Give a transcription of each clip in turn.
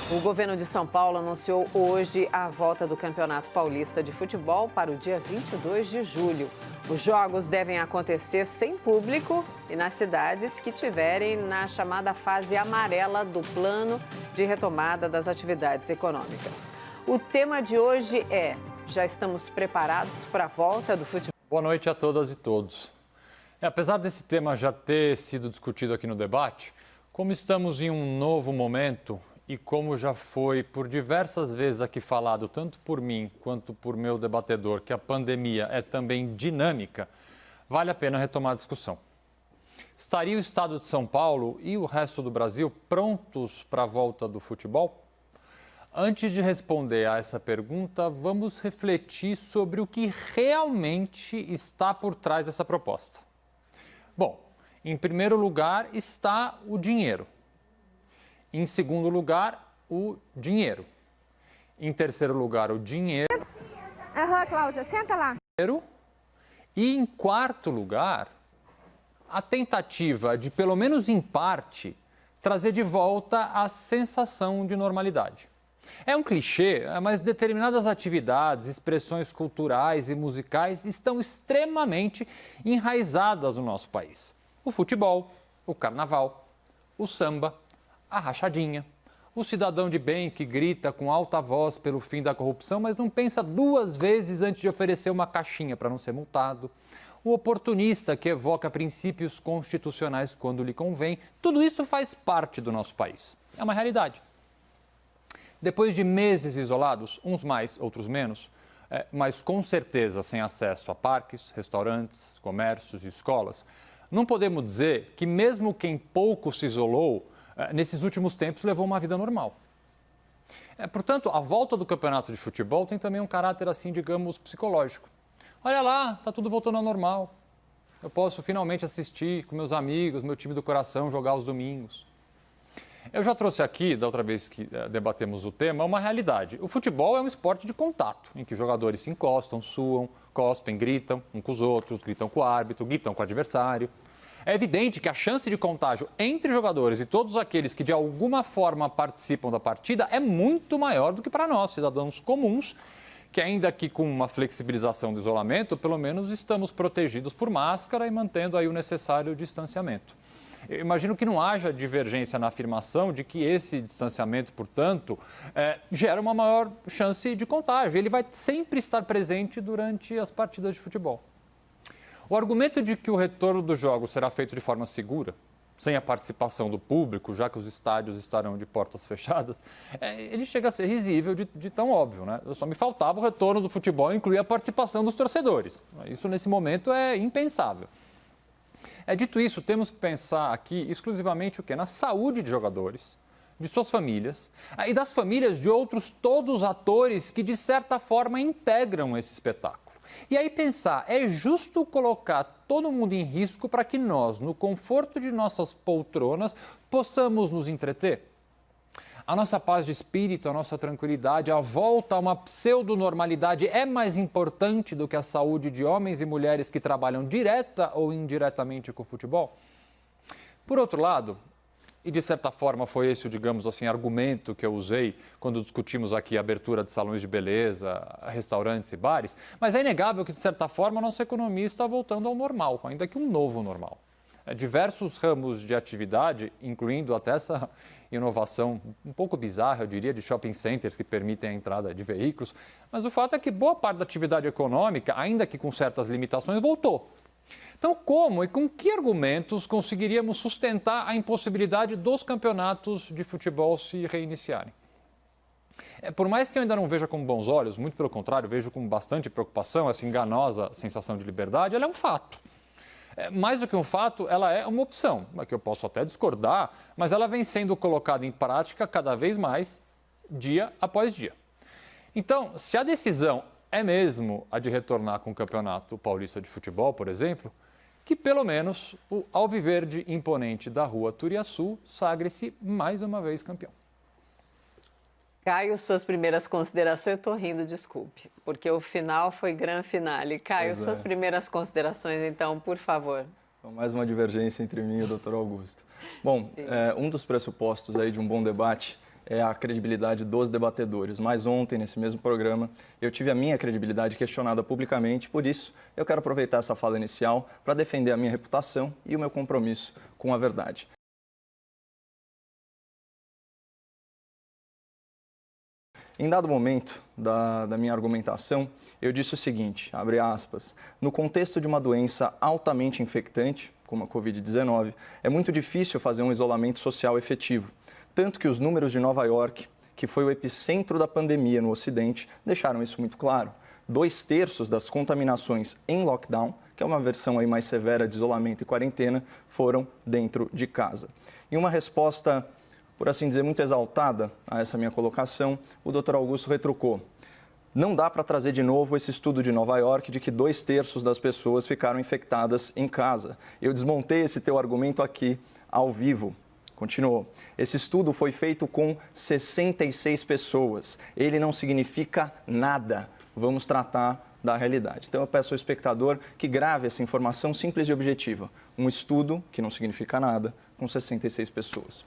O governo de São Paulo anunciou hoje a volta do Campeonato Paulista de Futebol para o dia 22 de julho. Os jogos devem acontecer sem público e nas cidades que tiverem na chamada fase amarela do plano de retomada das atividades econômicas. O tema de hoje é: já estamos preparados para a volta do futebol? Boa noite a todas e todos. Apesar desse tema já ter sido discutido aqui no debate, como estamos em um novo momento e como já foi por diversas vezes aqui falado, tanto por mim quanto por meu debatedor, que a pandemia é também dinâmica, vale a pena retomar a discussão. Estaria o estado de São Paulo e o resto do Brasil prontos para a volta do futebol? Antes de responder a essa pergunta, vamos refletir sobre o que realmente está por trás dessa proposta. Bom, em primeiro lugar está o dinheiro. Em segundo lugar, o dinheiro. Em terceiro lugar, o dinheiro. Cláudia, senta lá. E em quarto lugar, a tentativa de, pelo menos em parte, trazer de volta a sensação de normalidade. É um clichê, mas determinadas atividades, expressões culturais e musicais estão extremamente enraizadas no nosso país. O futebol, o carnaval, o samba, a rachadinha, o cidadão de bem que grita com alta voz pelo fim da corrupção, mas não pensa duas vezes antes de oferecer uma caixinha para não ser multado, o oportunista que evoca princípios constitucionais quando lhe convém, tudo isso faz parte do nosso país. É uma realidade. Depois de meses isolados, uns mais, outros menos, mas com certeza sem acesso a parques, restaurantes, comércios e escolas, não podemos dizer que mesmo quem pouco se isolou, nesses últimos tempos levou uma vida normal. Portanto, a volta do campeonato de futebol tem também um caráter, assim, digamos, psicológico. Olha lá, está tudo voltando ao normal. Eu posso finalmente assistir com meus amigos, meu time do coração, jogar aos domingos. Eu já trouxe aqui, da outra vez que debatemos o tema, uma realidade. O futebol é um esporte de contato, em que os jogadores se encostam, suam, cospem, gritam uns com os outros, gritam com o árbitro, gritam com o adversário. É evidente que a chance de contágio entre jogadores e todos aqueles que de alguma forma participam da partida é muito maior do que para nós, cidadãos comuns, que ainda que com uma flexibilização do isolamento, pelo menos estamos protegidos por máscara e mantendo aí o necessário distanciamento. Eu imagino que não haja divergência na afirmação de que esse distanciamento, portanto, gera uma maior chance de contágio. Ele vai sempre estar presente durante as partidas de futebol. O argumento de que o retorno dos jogos será feito de forma segura, sem a participação do público, já que os estádios estarão de portas fechadas, ele chega a ser risível de tão óbvio, né? Só me faltava o retorno do futebol incluir a participação dos torcedores. Isso, nesse momento, é impensável. Dito isso, temos que pensar aqui exclusivamente o quê? Na saúde de jogadores, de suas famílias e das famílias de outros todos atores que, de certa forma, integram esse espetáculo. E aí pensar, é justo colocar todo mundo em risco para que nós, no conforto de nossas poltronas, possamos nos entreter? A nossa paz de espírito, a nossa tranquilidade, a volta a uma pseudonormalidade é mais importante do que a saúde de homens e mulheres que trabalham direta ou indiretamente com o futebol? Por outro lado, e de certa forma foi esse, digamos assim, argumento que eu usei quando discutimos aqui a abertura de salões de beleza, restaurantes e bares, mas é inegável que, de certa forma, a nossa economia está voltando ao normal, ainda que um novo normal. Diversos ramos de atividade, incluindo até essa inovação um pouco bizarra, eu diria, de shopping centers que permitem a entrada de veículos, mas o fato é que boa parte da atividade econômica, ainda que com certas limitações, voltou. Então, como e com que argumentos conseguiríamos sustentar a impossibilidade dos campeonatos de futebol se reiniciarem? Por mais que eu ainda não veja com bons olhos, muito pelo contrário, vejo com bastante preocupação essa enganosa sensação de liberdade, ela é um fato. Mais do que um fato, ela é uma opção, que eu posso até discordar, mas ela vem sendo colocada em prática cada vez mais, dia após dia. Então, se a decisão é mesmo a de retornar com o Campeonato Paulista de Futebol, por exemplo, que pelo menos o alviverde imponente da Rua Turiaçu sagre-se mais uma vez campeão. Caio, suas primeiras considerações, eu estou rindo, desculpe, porque o final foi grande finale. Caio, suas primeiras considerações, então, por favor. Então, mais uma divergência entre mim e o Dr. Augusto. Bom, um dos pressupostos aí de um bom debate é a credibilidade dos debatedores. Mas ontem, nesse mesmo programa, eu tive a minha credibilidade questionada publicamente, por isso eu quero aproveitar essa fala inicial para defender a minha reputação e o meu compromisso com a verdade. Em dado momento da minha argumentação, eu disse o seguinte, abre aspas, no contexto de uma doença altamente infectante, como a Covid-19, é muito difícil fazer um isolamento social efetivo. Tanto que os números de Nova York, que foi o epicentro da pandemia no Ocidente, deixaram isso muito claro. 2/3 das contaminações em lockdown, que é uma versão aí mais severa de isolamento e quarentena, foram dentro de casa. Em uma resposta, por assim dizer, muito exaltada a essa minha colocação, o Dr. Augusto retrucou. Não dá para trazer de novo esse estudo de Nova York de que 2/3 das pessoas ficaram infectadas em casa. Eu desmontei esse teu argumento aqui ao vivo. Continuou. Esse estudo foi feito com 66 pessoas. Ele não significa nada. Vamos tratar da realidade. Então eu peço ao espectador que grave essa informação simples e objetiva. Um estudo, que não significa nada, com 66 pessoas.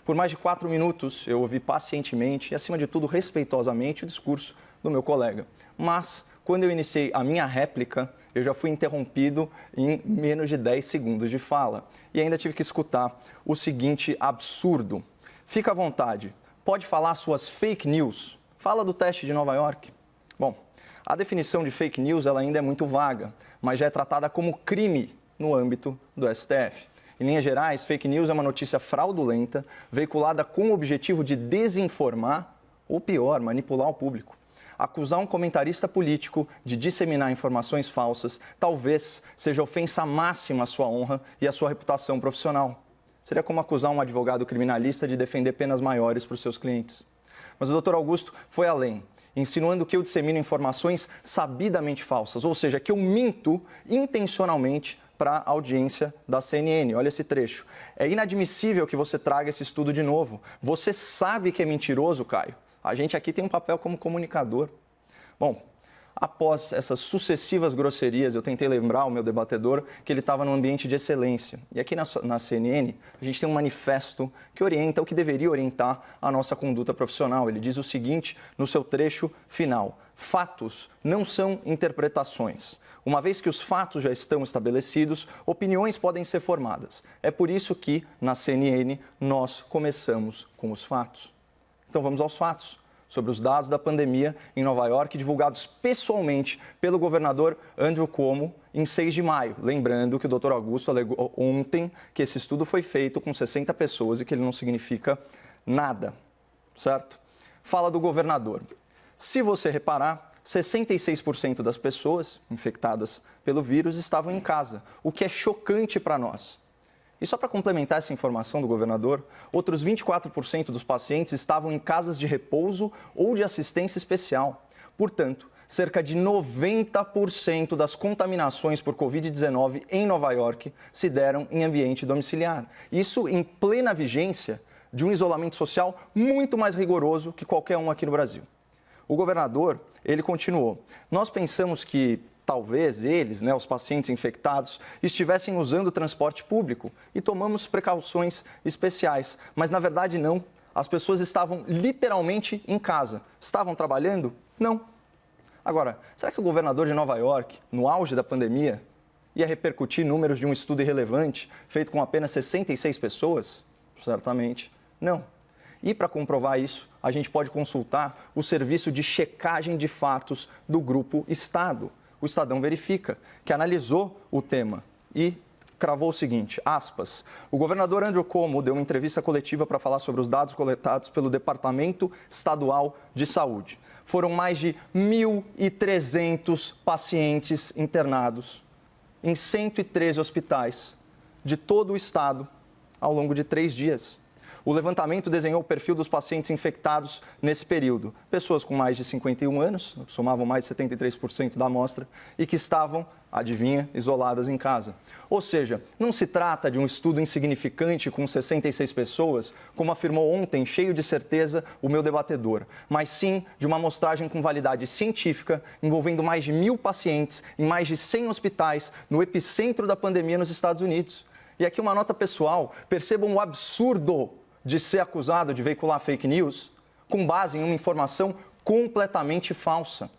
Por mais de 4 minutos, eu ouvi pacientemente e, acima de tudo, respeitosamente o discurso do meu colega. Mas, quando eu iniciei a minha réplica, eu já fui interrompido em menos de 10 segundos de fala. E ainda tive que escutar o seguinte absurdo. Fica à vontade, pode falar suas fake news. Fala do teste de Nova York. Bom, a definição de fake news ela ainda é muito vaga, mas já é tratada como crime no âmbito do STF. Em linhas gerais, fake news é uma notícia fraudulenta, veiculada com o objetivo de desinformar, ou pior, manipular o público. Acusar um comentarista político de disseminar informações falsas talvez seja ofensa máxima à sua honra e à sua reputação profissional. Seria como acusar um advogado criminalista de defender penas maiores para os seus clientes. Mas o Dr. Augusto foi além, insinuando que eu dissemino informações sabidamente falsas, ou seja, que eu minto intencionalmente para a audiência da CNN. Olha esse trecho. É inadmissível que você traga esse estudo de novo. Você sabe que é mentiroso, Caio. A gente aqui tem um papel como comunicador. Bom, após essas sucessivas grosserias, eu tentei lembrar ao meu debatedor que ele estava num ambiente de excelência. E aqui na CNN, a gente tem um manifesto que orienta, o que deveria orientar a nossa conduta profissional. Ele diz o seguinte no seu trecho final: fatos não são interpretações. Uma vez que os fatos já estão estabelecidos, opiniões podem ser formadas. É por isso que, na CNN, nós começamos com os fatos. Então vamos aos fatos sobre os dados da pandemia em Nova York, divulgados pessoalmente pelo governador Andrew Cuomo em 6 de maio. Lembrando que o Dr. Augusto alegou ontem que esse estudo foi feito com 60 pessoas e que ele não significa nada, certo? Fala do governador. Se você reparar, 66% das pessoas infectadas pelo vírus estavam em casa, o que é chocante para nós. E só para complementar essa informação do governador, outros 24% dos pacientes estavam em casas de repouso ou de assistência especial. Portanto, cerca de 90% das contaminações por Covid-19 em Nova York se deram em ambiente domiciliar. Isso em plena vigência de um isolamento social muito mais rigoroso que qualquer um aqui no Brasil. O governador, ele continuou. Nós pensamos que talvez eles, os pacientes infectados, estivessem usando o transporte público e tomamos precauções especiais. Mas, na verdade, não. As pessoas estavam literalmente em casa. Estavam trabalhando? Não. Agora, será que o governador de Nova York, no auge da pandemia, ia repercutir números de um estudo irrelevante feito com apenas 66 pessoas? Certamente não. E para comprovar isso, a gente pode consultar o serviço de checagem de fatos do Grupo Estado. O Estadão Verifica, que analisou o tema e cravou o seguinte, aspas, o governador Andrew Cuomo deu uma entrevista coletiva para falar sobre os dados coletados pelo Departamento Estadual de Saúde. Foram mais de 1.300 pacientes internados em 113 hospitais de todo o estado ao longo de 3 dias. O levantamento desenhou o perfil dos pacientes infectados nesse período. Pessoas com mais de 51 anos, somavam mais de 73% da amostra, e que estavam, adivinha, isoladas em casa. Ou seja, não se trata de um estudo insignificante com 66 pessoas, como afirmou ontem, cheio de certeza, o meu debatedor, mas sim de uma amostragem com validade científica, envolvendo mais de 1.000 pacientes em mais de 100 hospitais no epicentro da pandemia nos Estados Unidos. E aqui uma nota pessoal, percebam o absurdo de ser acusado de veicular fake news com base em uma informação completamente falsa.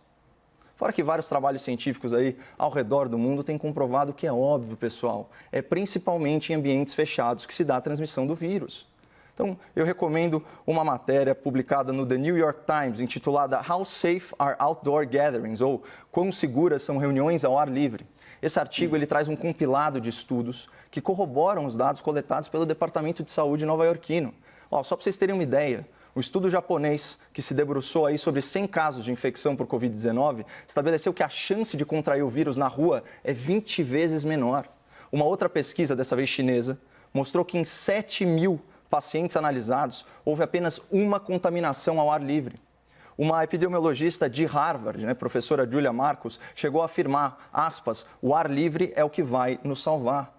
Fora que vários trabalhos científicos aí ao redor do mundo têm comprovado que é óbvio, pessoal, é principalmente em ambientes fechados que se dá a transmissão do vírus. Então, eu recomendo uma matéria publicada no The New York Times, intitulada How Safe Are Outdoor Gatherings? Ou Quão seguras são reuniões ao ar livre? Esse artigo ele traz um compilado de estudos que corroboram os dados coletados pelo Departamento de Saúde nova-iorquino. Só para vocês terem uma ideia, o estudo japonês, que se debruçou aí sobre 100 casos de infecção por Covid-19, estabeleceu que a chance de contrair o vírus na rua é 20 vezes menor. Uma outra pesquisa, dessa vez chinesa, mostrou que em 7.000 pacientes analisados, houve apenas uma contaminação ao ar livre. Uma epidemiologista de Harvard, professora Julia Marcus, chegou a afirmar, aspas, o ar livre é o que vai nos salvar.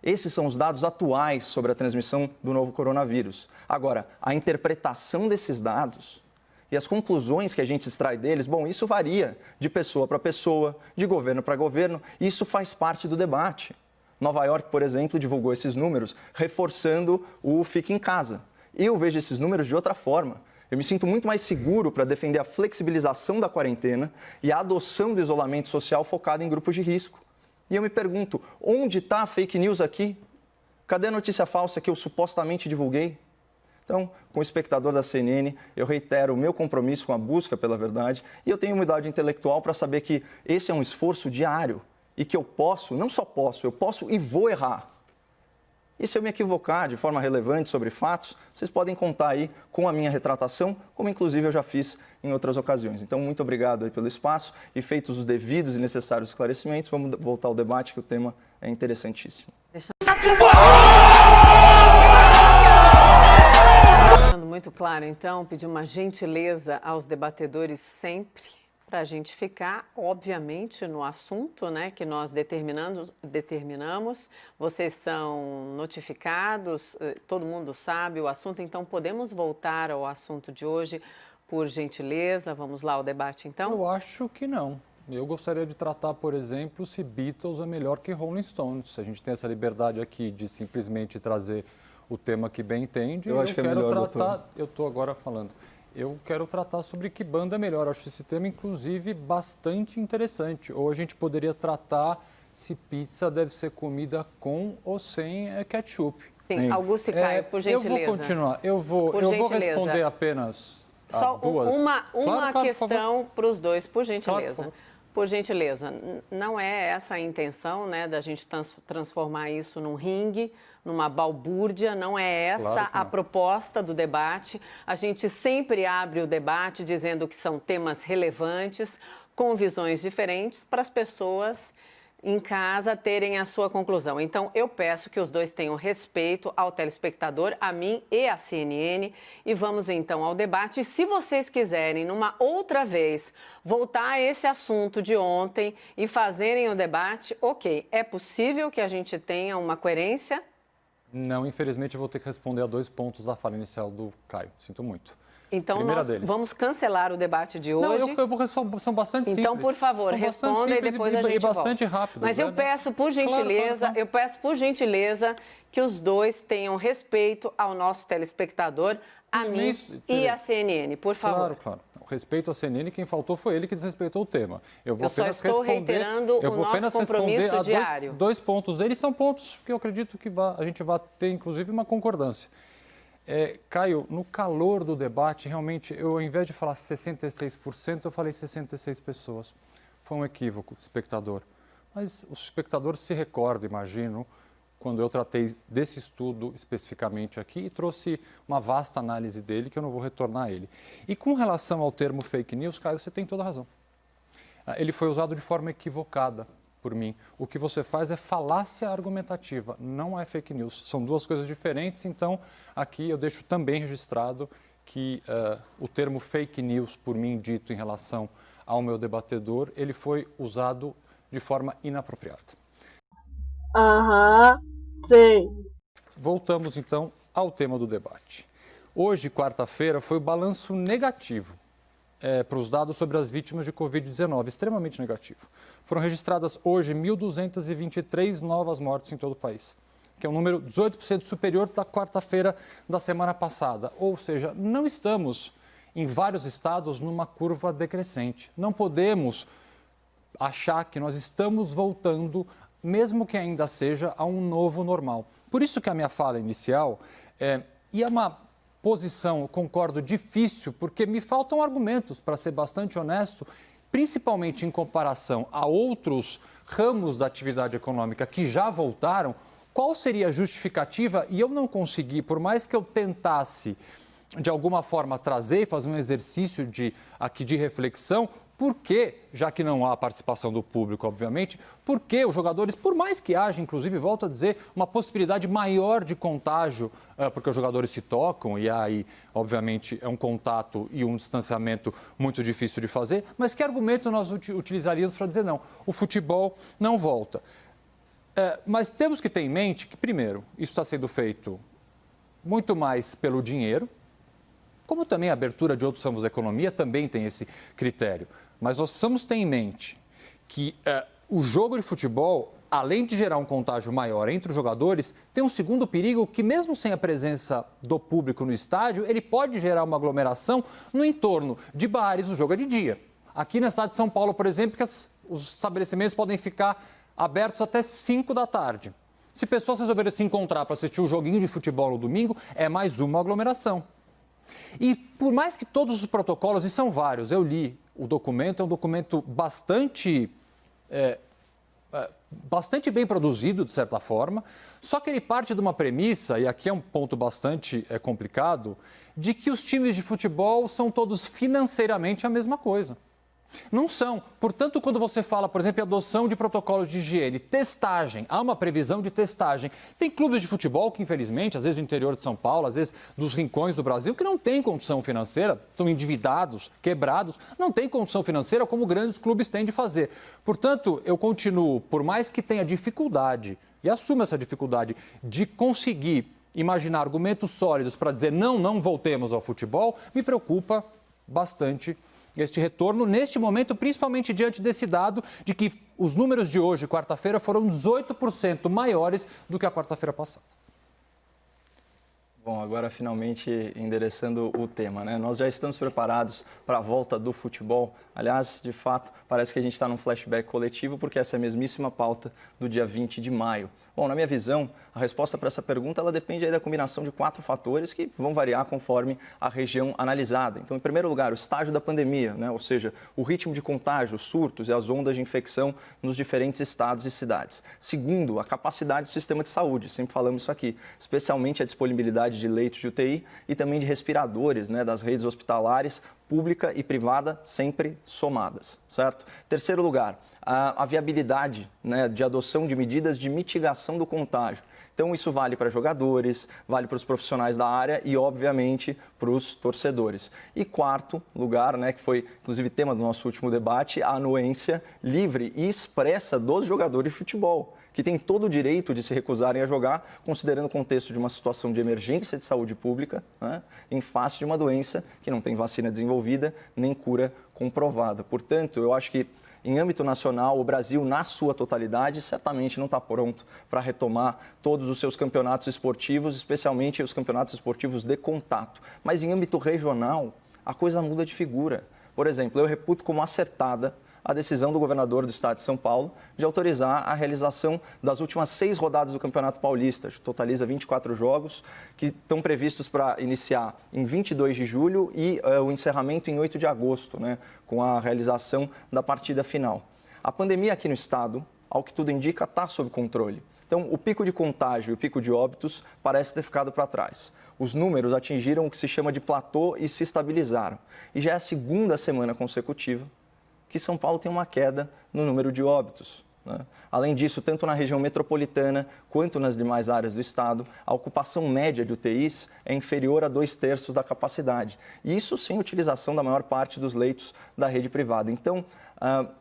Esses são os dados atuais sobre a transmissão do novo coronavírus. Agora, a interpretação desses dados e as conclusões que a gente extrai deles, isso varia de pessoa para pessoa, de governo para governo, e isso faz parte do debate. Nova York, por exemplo, divulgou esses números, reforçando o fique em casa. Eu vejo esses números de outra forma. Eu me sinto muito mais seguro para defender a flexibilização da quarentena e a adoção do isolamento social focado em grupos de risco. E eu me pergunto, onde está a fake news aqui? Cadê a notícia falsa que eu supostamente divulguei? Então, como espectador da CNN, eu reitero o meu compromisso com a busca pela verdade e eu tenho humildade intelectual para saber que esse é um esforço diário e que eu posso, não só posso, eu posso e vou errar. E se eu me equivocar de forma relevante sobre fatos, vocês podem contar aí com a minha retratação, como inclusive eu já fiz em outras ocasiões. Então, muito obrigado aí pelo espaço e feitos os devidos e necessários esclarecimentos, vamos voltar ao debate que o tema é interessantíssimo. Muito claro, então, pedir uma gentileza aos debatedores sempre para a gente ficar, obviamente, no assunto, que nós determinamos. Vocês são notificados, todo mundo sabe o assunto, então podemos voltar ao assunto de hoje, por gentileza. Vamos lá ao debate, então? Eu acho que não. Eu gostaria de tratar, por exemplo, se Beatles é melhor que Rolling Stones. A gente tem essa liberdade aqui de simplesmente trazer o tema que bem entende. Eu acho que é melhor, doutor. Eu estou agora falando. Eu quero tratar sobre que banda é melhor. Eu acho esse tema, inclusive, bastante interessante. Ou a gente poderia tratar se pizza deve ser comida com ou sem ketchup. Sim, Augusto e Caio, por gentileza. Eu vou continuar. Eu vou responder apenas só duas. Uma questão para os dois, por gentileza. Claro, por gentileza, não é essa a intenção, da gente transformar isso num ringue, numa balbúrdia, não é essa a proposta do debate. A gente sempre abre o debate dizendo que são temas relevantes, com visões diferentes, para as pessoas em casa terem a sua conclusão. Então, eu peço que os dois tenham respeito ao telespectador, a mim e à CNN, e vamos então ao debate. Se vocês quiserem, numa outra vez, voltar a esse assunto de ontem e fazerem o debate, ok. É possível que a gente tenha uma coerência? Não, infelizmente eu vou ter que responder a 2 pontos da fala inicial do Caio. Sinto muito. Então, nós vamos cancelar o debate de hoje. Não, são bastante simples. Então, por favor, responda e depois a gente volta. Bastante rápido. Mas eu peço, por gentileza, que os dois tenham respeito ao nosso telespectador, a mim e à CNN, por favor. Claro. Respeito à CNN, quem faltou foi ele que desrespeitou o tema. Eu só estou reiterando o nosso compromisso diário. 2 pontos dele, são pontos que eu acredito que a gente vai ter, inclusive, uma concordância. Caio, no calor do debate, realmente, eu, ao invés de falar 66%, eu falei 66 pessoas. Foi um equívoco, espectador. Mas o espectador se recorda, imagino, quando eu tratei desse estudo especificamente aqui e trouxe uma vasta análise dele, que eu não vou retornar a ele. E com relação ao termo fake news, Caio, você tem toda a razão. Ele foi usado de forma equivocada por mim. O que você faz é falácia argumentativa, não é fake news. São 2 coisas diferentes, então aqui eu deixo também registrado que o termo fake news, por mim dito em relação ao meu debatedor, ele foi usado de forma inapropriada. Sei. Voltamos então ao tema do debate. Hoje, quarta-feira, foi o balanço negativo para os dados sobre as vítimas de Covid-19, extremamente negativo. Foram registradas hoje 1.223 novas mortes em todo o país. que é um número 18% superior da quarta-feira da semana passada. Ou seja, não estamos, em vários estados, numa curva decrescente. Não podemos achar que nós estamos voltando, mesmo que ainda seja, a um novo normal. Por isso que a minha fala inicial e é uma posição, eu concordo, difícil, porque me faltam argumentos, para ser bastante honesto, principalmente em comparação a outros ramos da atividade econômica que já voltaram. Qual seria a justificativa? E eu não consegui, por mais que eu tentasse, de alguma forma, trazer e fazer um exercício de reflexão, por que, já que não há participação do público, obviamente, por que os jogadores, por mais que haja, inclusive, volto a dizer, uma possibilidade maior de contágio, porque os jogadores se tocam e aí, obviamente, é um contato e um distanciamento muito difícil de fazer, mas que argumento nós utilizaríamos para dizer não, o futebol não volta? Mas temos que ter em mente que, primeiro, isso está sendo feito muito mais pelo dinheiro, como também a abertura de outros ramos da economia também tem esse critério. Mas nós precisamos ter em mente que o jogo de futebol, além de gerar um contágio maior entre os jogadores, tem um segundo perigo que, mesmo sem a presença do público no estádio, ele pode gerar uma aglomeração no entorno de bares. O jogo é de dia. Aqui na cidade de São Paulo, por exemplo, que os estabelecimentos podem ficar abertos até 5 da tarde. Se pessoas resolverem se encontrar para assistir um joguinho de futebol no domingo, é mais uma aglomeração. E por mais que todos os protocolos, e são vários, eu li o documento, é um documento bastante bem produzido, de certa forma, só que ele parte de uma premissa, e aqui é um ponto bastante complicado, de que os times de futebol são todos financeiramente a mesma coisa. Não são. Portanto, quando você fala, por exemplo, em adoção de protocolos de higiene, testagem, há uma previsão de testagem. Tem clubes de futebol que, infelizmente, às vezes do interior de São Paulo, às vezes dos rincões do Brasil, que não têm condição financeira, estão endividados, quebrados, não têm condição financeira como grandes clubes têm de fazer. Portanto, eu continuo, por mais que tenha dificuldade, e assumo essa dificuldade, de conseguir imaginar argumentos sólidos para dizer não voltemos ao futebol, me preocupa bastante este retorno, neste momento, principalmente diante desse dado de que os números de hoje, quarta-feira, foram 18% maiores do que a quarta-feira passada. Bom, agora finalmente endereçando o tema, né? Nós já estamos preparados para a volta do futebol. Aliás, de fato, parece que a gente está num flashback coletivo, porque essa é a mesmíssima pauta do dia 20 de maio. Bom, na minha visão, a resposta para essa pergunta ela depende aí da combinação de 4 fatores que vão variar conforme a região analisada. Então, em primeiro lugar, o estágio da pandemia, né? Ou seja, o ritmo de contágio, os surtos e as ondas de infecção nos diferentes estados e cidades. Segundo, a capacidade do sistema de saúde, sempre falamos isso aqui, especialmente a disponibilidade de leitos de UTI e também de respiradores, né, das redes hospitalares, pública e privada, sempre somadas, certo? Terceiro lugar, a viabilidade, né, de adoção de medidas de mitigação do contágio. Então, isso vale para jogadores, vale para os profissionais da área e, obviamente, para os torcedores. E quarto lugar, né, que foi, inclusive, tema do nosso último debate, a anuência livre e expressa dos jogadores de futebol, que têm todo o direito de se recusarem a jogar, considerando o contexto de uma situação de emergência de saúde pública, né, em face de uma doença que não tem vacina desenvolvida nem cura comprovada. Portanto, eu acho que, em âmbito nacional, o Brasil, na sua totalidade, certamente não está pronto para retomar todos os seus campeonatos esportivos, especialmente os campeonatos esportivos de contato. Mas, em âmbito regional, a coisa muda de figura. Por exemplo, eu reputo como acertada a decisão do governador do estado de São Paulo de autorizar a realização das últimas 6 rodadas do Campeonato Paulista, que totaliza 24 jogos, que estão previstos para iniciar em 22 de julho e o encerramento em 8 de agosto, né, com a realização da partida final. A pandemia aqui no estado, ao que tudo indica, está sob controle. Então, o pico de contágio e o pico de óbitos parece ter ficado para trás. Os números atingiram o que se chama de platô e se estabilizaram. E já é a segunda semana consecutiva que São Paulo tem uma queda no número de óbitos, né? Além disso, tanto na região metropolitana quanto nas demais áreas do estado, a ocupação média de UTIs é inferior a 2/3 da capacidade. E isso sem utilização da maior parte dos leitos da rede privada. Então,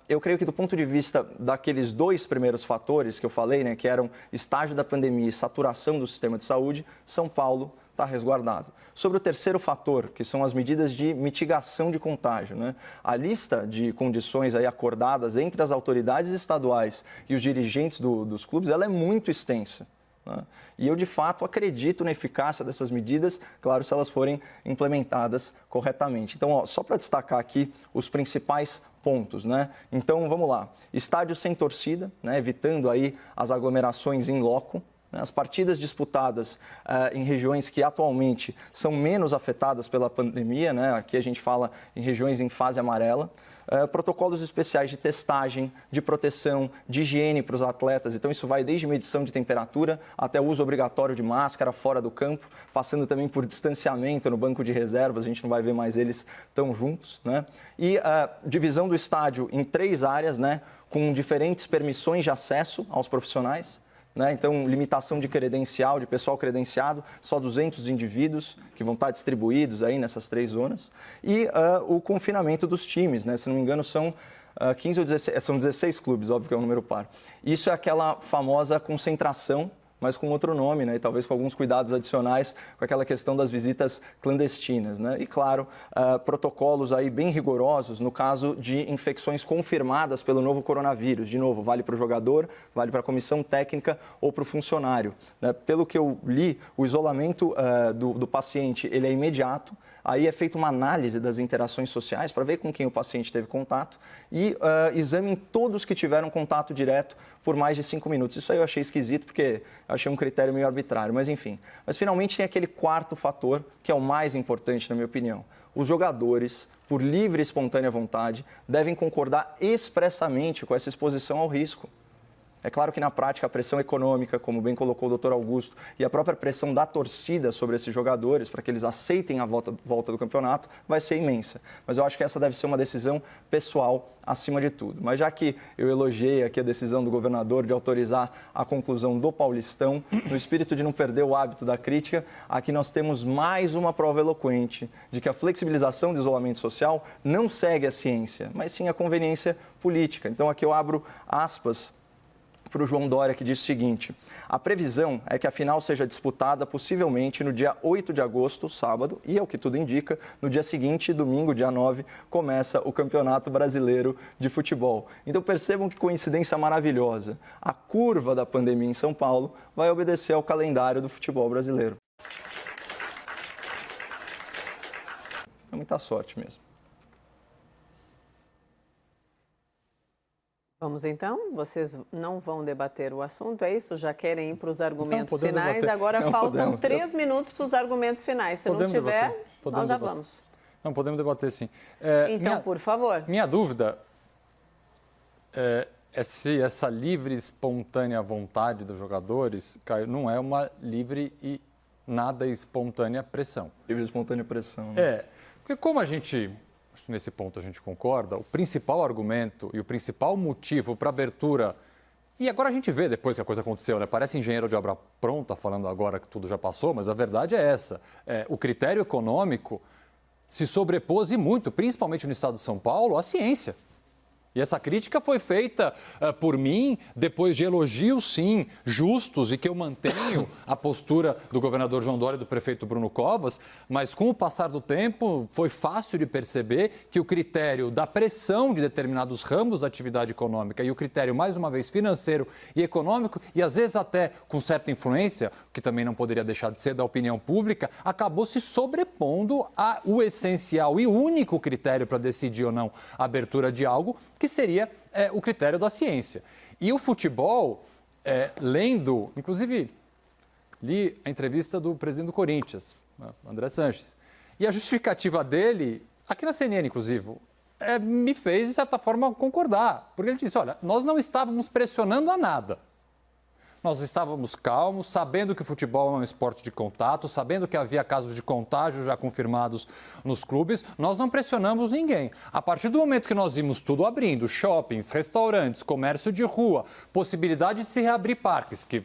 eu creio que do ponto de vista daqueles 2 primeiros fatores que eu falei, né, que eram estágio da pandemia e saturação do sistema de saúde, São Paulo está resguardado. Sobre o terceiro fator, que são as medidas de mitigação de contágio, né? A lista de condições aí acordadas entre as autoridades estaduais e os dirigentes dos clubes, ela é muito extensa. né? E eu, de fato, acredito na eficácia dessas medidas, claro, se elas forem implementadas corretamente. Então, ó, só para destacar aqui os principais pontos, né? Então, vamos lá. Estádio sem torcida, né? Evitando aí as aglomerações in loco. As partidas disputadas em regiões que atualmente são menos afetadas pela pandemia, né? Aqui a gente fala em regiões em fase amarela. Protocolos especiais de testagem, de proteção, de higiene para os atletas. Então, isso vai desde medição de temperatura até o uso obrigatório de máscara fora do campo, passando também por distanciamento no banco de reservas, a gente não vai ver mais eles tão juntos, né? E divisão do estádio em 3 áreas, né? Com diferentes permissões de acesso aos profissionais. Né? Então, limitação de credencial, de pessoal credenciado, só 200 indivíduos que vão estar distribuídos aí nessas 3 zonas. E o confinamento dos times, né? Se não me engano, são 15 ou 16, são 16 clubes, óbvio que é um número par. Isso é aquela famosa concentração, mas com outro nome, né? E talvez com alguns cuidados adicionais com aquela questão das visitas clandestinas, né? E, claro, protocolos aí bem rigorosos no caso de infecções confirmadas pelo novo coronavírus. De novo, vale para o jogador, vale para a comissão técnica ou para o funcionário, né? Pelo que eu li, o isolamento do paciente ele é imediato. Aí é feita uma análise das interações sociais para ver com quem o paciente teve contato e exame em todos que tiveram contato direto por mais de 5 minutos. Isso aí eu achei esquisito porque eu achei um critério meio arbitrário, mas enfim. Mas finalmente tem aquele quarto fator que é o mais importante na minha opinião. Os jogadores, por livre e espontânea vontade, devem concordar expressamente com essa exposição ao risco. É claro que na prática a pressão econômica, como bem colocou o Dr. Augusto, e a própria pressão da torcida sobre esses jogadores, para que eles aceitem a volta do campeonato, vai ser imensa. Mas eu acho que essa deve ser uma decisão pessoal acima de tudo. Mas já que eu elogiei aqui a decisão do governador de autorizar a conclusão do Paulistão, no espírito de não perder o hábito da crítica, aqui nós temos mais uma prova eloquente de que a flexibilização do isolamento social não segue a ciência, mas sim a conveniência política. Então aqui eu abro aspas para o João Dória, que diz o seguinte: a previsão é que a final seja disputada possivelmente no dia 8 de agosto, sábado, e, ao que tudo indica, no dia seguinte, domingo, dia 9, começa o Campeonato Brasileiro de Futebol. Então percebam que coincidência maravilhosa. A curva da pandemia em São Paulo vai obedecer ao calendário do futebol brasileiro. É muita sorte mesmo. Vamos então? Vocês não vão debater o assunto, é isso? Já querem ir para os argumentos finais? Debater. Agora não faltam podemos. 3 minutos para os argumentos finais. Se Podemos não tiver, debater. nós já debater. vamos. Não, podemos debater sim. Então, por favor. Minha dúvida é se essa livre e espontânea vontade dos jogadores, Caio, não é uma livre e nada espontânea pressão. Livre e espontânea pressão. Né? Porque como a gente... Acho que nesse ponto a gente concorda, o principal argumento e o principal motivo para abertura, e agora a gente vê depois que a coisa aconteceu, né? Parece engenheiro de obra pronta falando agora que tudo já passou, mas a verdade é essa. O critério econômico se sobrepôs e muito, principalmente no estado de São Paulo, à ciência. E essa crítica foi feita por mim depois de elogios, sim, justos, e que eu mantenho a postura do governador João Dória e do prefeito Bruno Covas, mas com o passar do tempo foi fácil de perceber que o critério da pressão de determinados ramos da atividade econômica e o critério, mais uma vez, financeiro e econômico, e às vezes até com certa influência, que também não poderia deixar de ser da opinião pública, acabou se sobrepondo ao essencial e único critério para decidir ou não a abertura de algo, que seria o critério da ciência. E o futebol, lendo, inclusive, li a entrevista do presidente do Corinthians, André Sanches, e a justificativa dele, aqui na CNN, inclusive, me fez, de certa forma, concordar. Porque ele disse, olha, nós não estávamos pressionando a nada. Nós estávamos calmos, sabendo que o futebol é um esporte de contato, sabendo que havia casos de contágio já confirmados nos clubes, nós não pressionamos ninguém. A partir do momento que nós vimos tudo abrindo, shoppings, restaurantes, comércio de rua, possibilidade de se reabrir parques, que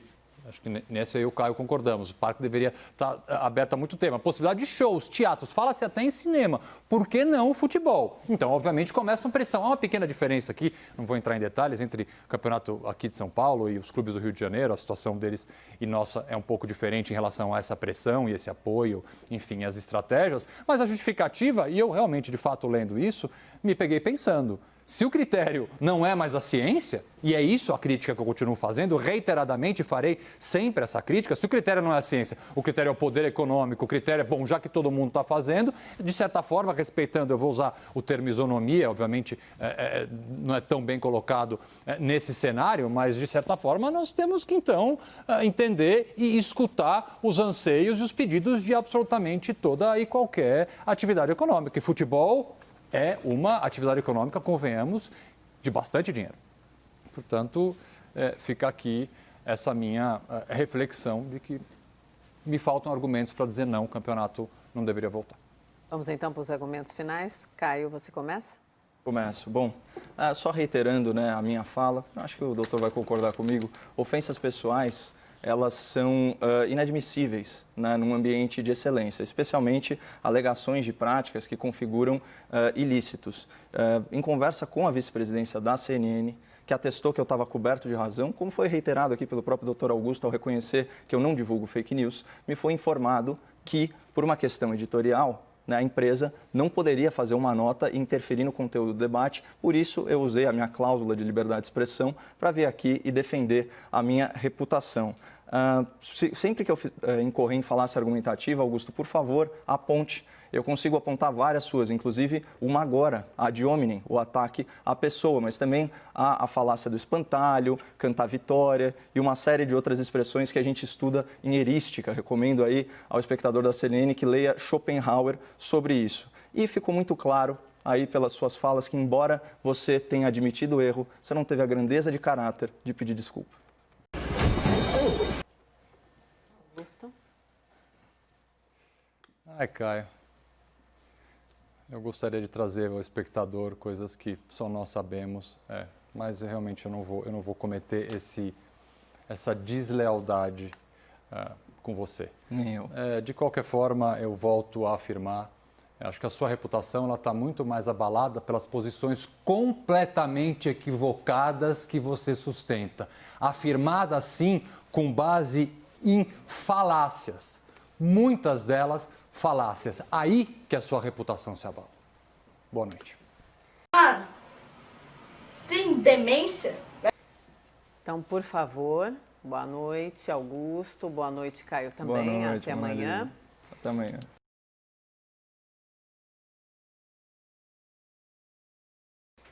acho que nesse aí eu e o Caio concordamos, o parque deveria estar aberto há muito tempo. A possibilidade de shows, teatros, fala-se até em cinema. Por que não o futebol? Então, obviamente, começa uma pressão. Há uma pequena diferença aqui, não vou entrar em detalhes, entre o campeonato aqui de São Paulo e os clubes do Rio de Janeiro. A situação deles e nossa é um pouco diferente em relação a essa pressão e esse apoio, enfim, as estratégias. Mas a justificativa, e eu realmente, de fato, lendo isso, me peguei pensando. Se o critério não é mais a ciência, e é isso a crítica que eu continuo fazendo, reiteradamente farei sempre essa crítica, se o critério não é a ciência, o critério é o poder econômico, o critério é, bom, já que todo mundo está fazendo, de certa forma, respeitando, eu vou usar o termo isonomia, obviamente não é tão bem colocado nesse cenário, mas de certa forma nós temos que então entender e escutar os anseios e os pedidos de absolutamente toda e qualquer atividade econômica. E futebol é uma atividade econômica, convenhamos, de bastante dinheiro. Portanto, fica aqui essa minha reflexão de que me faltam argumentos para dizer não, o campeonato não deveria voltar. Vamos então para os argumentos finais. Caio, você começa? Começo. Bom, só reiterando, né, a minha fala, acho que o doutor vai concordar comigo, ofensas pessoais, elas são inadmissíveis, né, num ambiente de excelência, especialmente alegações de práticas que configuram ilícitos. Em conversa com a vice-presidência da CNN, que atestou que eu estava coberto de razão, como foi reiterado aqui pelo próprio doutor Augusto ao reconhecer que eu não divulgo fake news, me foi informado que, por uma questão editorial, né, a empresa não poderia fazer uma nota e interferir no conteúdo do debate, por isso eu usei a minha cláusula de liberdade de expressão para vir aqui e defender a minha reputação. Sempre que eu incorrer em falácia argumentativa, Augusto, por favor, aponte. Eu consigo apontar várias suas, inclusive uma agora, a ad hominem, o ataque à pessoa, mas também a falácia do espantalho, cantar vitória e uma série de outras expressões que a gente estuda em erística. Recomendo aí ao espectador da CNN que leia Schopenhauer sobre isso. E ficou muito claro aí pelas suas falas que, embora você tenha admitido o erro, você não teve a grandeza de caráter de pedir desculpa. Augusto? Ai, Caio. Eu gostaria de trazer ao espectador coisas que só nós sabemos, mas realmente eu não vou cometer essa deslealdade com você. Nem eu. De qualquer forma, eu volto a afirmar, acho que a sua reputação está muito mais abalada pelas posições completamente equivocadas que você sustenta, afirmada assim com base em falácias, muitas delas falácias. Aí que a sua reputação se abala. Boa noite. Mano, você tem demência? Então, por favor, boa noite, Augusto. Boa noite, Caio também. Boa noite, Até amanhã. Até amanhã.